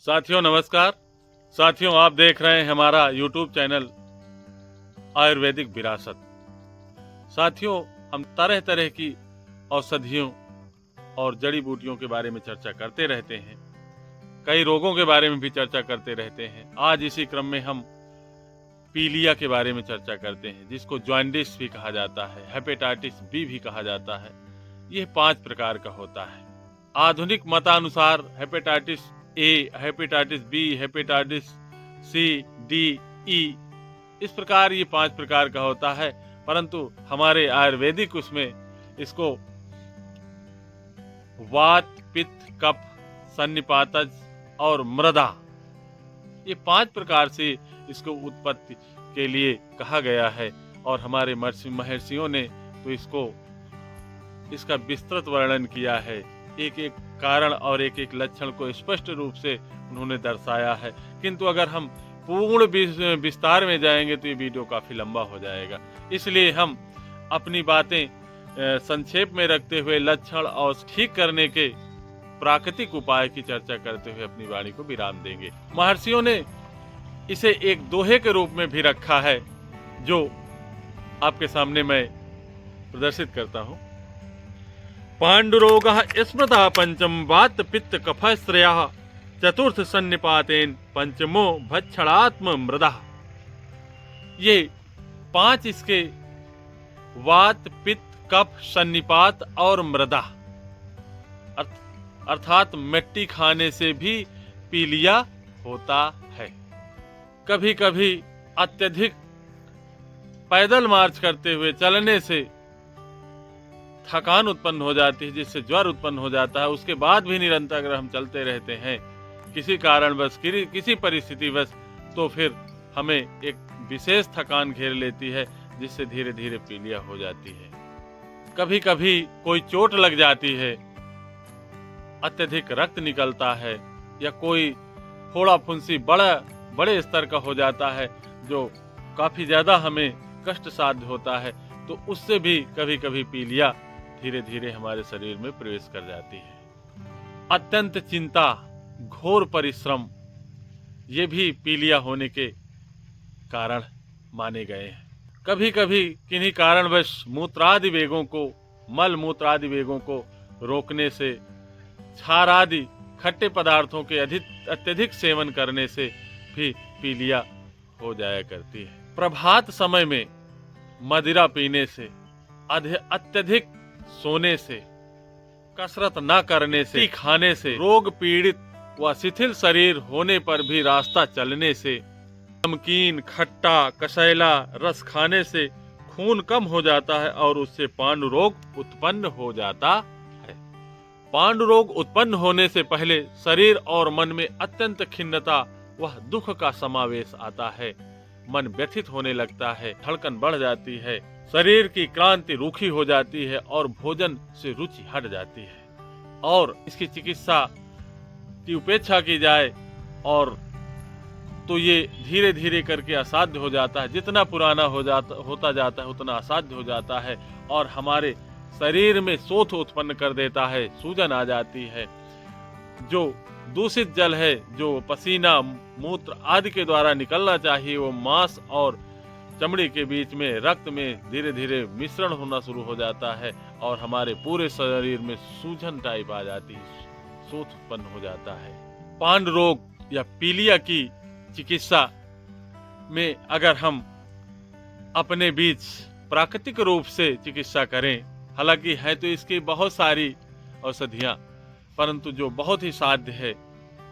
साथियों नमस्कार। साथियों आप देख रहे हैं हमारा YouTube चैनल आयुर्वेदिक विरासत। साथियों हम तरह तरह की औषधियों और जड़ी बूटियों के बारे में चर्चा करते रहते हैं, कई रोगों के बारे में भी चर्चा करते रहते हैं। आज इसी क्रम में हम पीलिया के बारे में चर्चा करते हैं, जिसको जॉन्डिस भी कहा जाता है, हेपेटाइटिस बी भी कहा जाता है। यह 5 प्रकार का होता है। आधुनिक मतानुसार hepatitis A, hepatitis B, hepatitis C, D, E, इस प्रकार ये 5 प्रकार का होता है। परंतु हमारे आयुर्वेदिक उसमें इसको वात, पित्त, कफ, सन्निपातज और मृदा, ये 5 प्रकार से इसको उत्पत्ति के लिए कहा गया है। और हमारे महर्षियों ने तो इसका विस्तृत वर्णन किया है। एक एक कारण और एक एक लक्षण को स्पष्ट रूप से उन्होंने दर्शाया है। किंतु अगर हम पूर्ण विस्तार में जाएंगे तो ये वीडियो काफी लंबा हो जाएगा। इसलिए हम अपनी बातें संक्षेप में रखते हुए लक्षण और ठीक करने के प्राकृतिक उपाय की चर्चा करते हुए अपनी वाणी को विराम देंगे। महर्षियों ने इसे एक दोहे के रूप में भी रखा है, जो आपके सामने मैं प्रदर्शित करता हूं। पांडुरोगः स्मृता पंचम वात पित्त कफ श्रेयः चतुर्थ सन्निपातेन पंचमो भक्षणात्म मृदा। ये 5 इसके वात, पित्त, कफ, सन्निपात और मृदा, अर्थात मिट्टी खाने से भी पीलिया होता है। कभी कभी अत्यधिक पैदल मार्च करते हुए चलने से थकान उत्पन्न हो जाती है, जिससे ज्वर उत्पन्न हो जाता है। उसके बाद भी निरंतर अगर हम चलते रहते हैं किसी कारणवश, किसी परिस्थितिवश, तो फिर हमें एक विशेष थकान घेर लेती है, जिससे धीरे धीरे पीलिया हो जाती है। कभी कभी कोई चोट लग जाती है, अत्यधिक रक्त निकलता है, या कोई फोड़ा फुंसी बड़े स्तर का हो जाता है, जो काफी ज्यादा हमें कष्ट साध्य होता है, तो उससे भी कभी कभी पीलिया धीरे धीरे हमारे शरीर में प्रवेश कर जाती है। अत्यंत चिंता, घोर परिश्रम, ये भी पीलिया होने के कारण माने गए हैं। कभी कभी किन्हीं कारणवश मूत्रादि वेगों को, मल मूत्रादि वेगों को रोकने से, क्षार आदि खट्टे पदार्थों के अत्यधिक सेवन करने से भी पीलिया हो जाया करती है। प्रभात समय में मदिरा पीने से, अत्यधिक सोने से, कसरत न करने से, खाने से, रोग पीड़ित व शिथिल शरीर होने पर भी रास्ता चलने से, नमकीन, खट्टा, कसैला रस खाने से खून कम हो जाता है और उससे पांडु रोग उत्पन्न हो जाता है। पांडु रोग उत्पन्न होने से पहले शरीर और मन में अत्यंत खिन्नता वह दुख का समावेश आता है। मन व्यथित होने लगता है, धड़कन बढ़ जाती है, शरीर की क्रांति रूखी हो जाती है और भोजन से रुचि हट जाती है। और इसकी चिकित्सा की उपेक्षा की जाए और तो ये धीरे धीरे करके असाध्य हो जाता है। जितना पुराना होता जाता है उतना असाध्य हो जाता है और हमारे शरीर में शोथ उत्पन्न कर देता है, सूजन आ जाती है। जो दूषित जल है, जो पसीना, मूत्र आदि के द्वारा निकलना चाहिए, वो मांस और चमड़ी के बीच में, रक्त में धीरे धीरे मिश्रण होना शुरू हो जाता है और हमारे पूरे शरीर में सूजन टाइप आ जाती है, शोथ उत्पन्न हो जाता है। पांडु रोग या पीलिया की चिकित्सा में अगर हम अपने बीच प्राकृतिक रूप से चिकित्सा करें, हालांकि है तो इसकी बहुत सारी औषधियां, परंतु जो बहुत ही साध्य है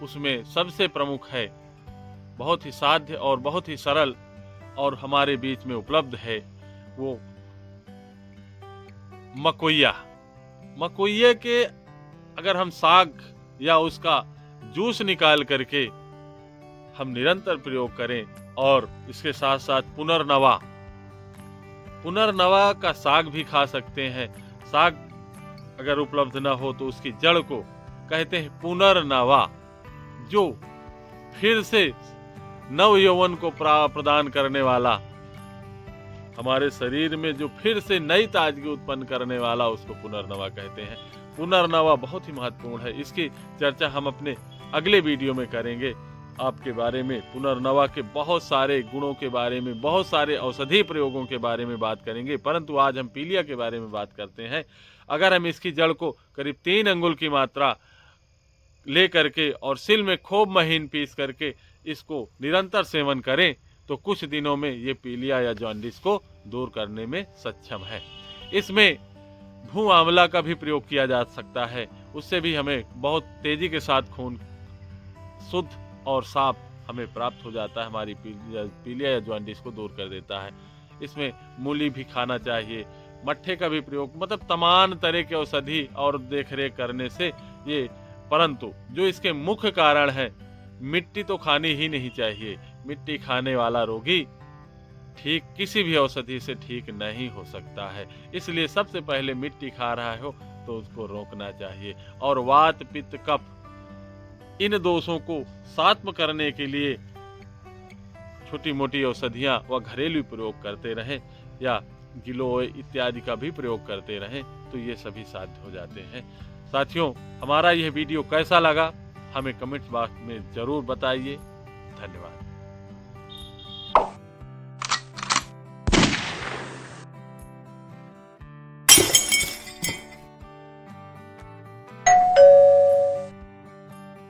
उसमें सबसे प्रमुख है, बहुत ही साध्य और बहुत ही सरल और हमारे बीच में उपलब्ध है, वो मकोइया के अगर हम साग या उसका जूस निकाल करके हम निरंतर प्रयोग करें, और इसके साथ साथ पुनर्नवा का साग भी खा सकते हैं। साग अगर उपलब्ध न हो तो उसकी जड़ को कहते हैं पुनर्नवा, जो फिर से नव यौवन को प्रदान करने वाला, हमारे शरीर में जो फिर से नई ताजगी उत्पन्न करने वाला, उसको पुनर्नवा कहते हैं। पुनर्नवा बहुत ही महत्वपूर्ण है। इसकी चर्चा हम अपने अगले वीडियो में करेंगे। आपके बारे में पुनर्नवा के बहुत सारे गुणों के बारे में, बहुत सारे औषधीय प्रयोगों के बारे में बात करेंगे, परंतु आज हम पीलिया के बारे में बात करते हैं। अगर हम इसकी जड़ को करीब 3 अंगुल की मात्रा ले करके और सिल में खूब महीन पीस करके इसको निरंतर सेवन करें तो कुछ दिनों में ये पीलिया या जॉन्डिस को दूर करने में सक्षम है। इसमें भू आंवला का भी प्रयोग किया जा सकता है, उससे भी हमें बहुत तेजी के साथ खून शुद्ध और साफ हमें प्राप्त हो जाता है, हमारी पीलिया या जॉन्डिस को दूर कर देता है। इसमें मूली भी खाना चाहिए, मट्ठे का भी प्रयोग, मतलब तमाम तरह के औषधि और देखरेख करने से ये, परंतु जो इसके मुख्य कारण है, मिट्टी तो खानी ही नहीं चाहिए। मिट्टी खाने वाला रोगी ठीक किसी भी औषधि से ठीक नहीं हो सकता है। इसलिए सबसे पहले मिट्टी खा रहा हो तो उसको रोकना चाहिए। और वात पित्त कफ इन दोषों को शांत करने के लिए छोटी मोटी औषधियाँ व घरेलू प्रयोग करते रहें या गिलोय इत्यादि का भी प्रयोग करते रहें तो ये सभी साध्य हो जाते हैं। साथियों, हमारा यह वीडियो कैसा लगा हमें कमेंट बॉक्स में ज़रूर बताइए। धन्यवाद।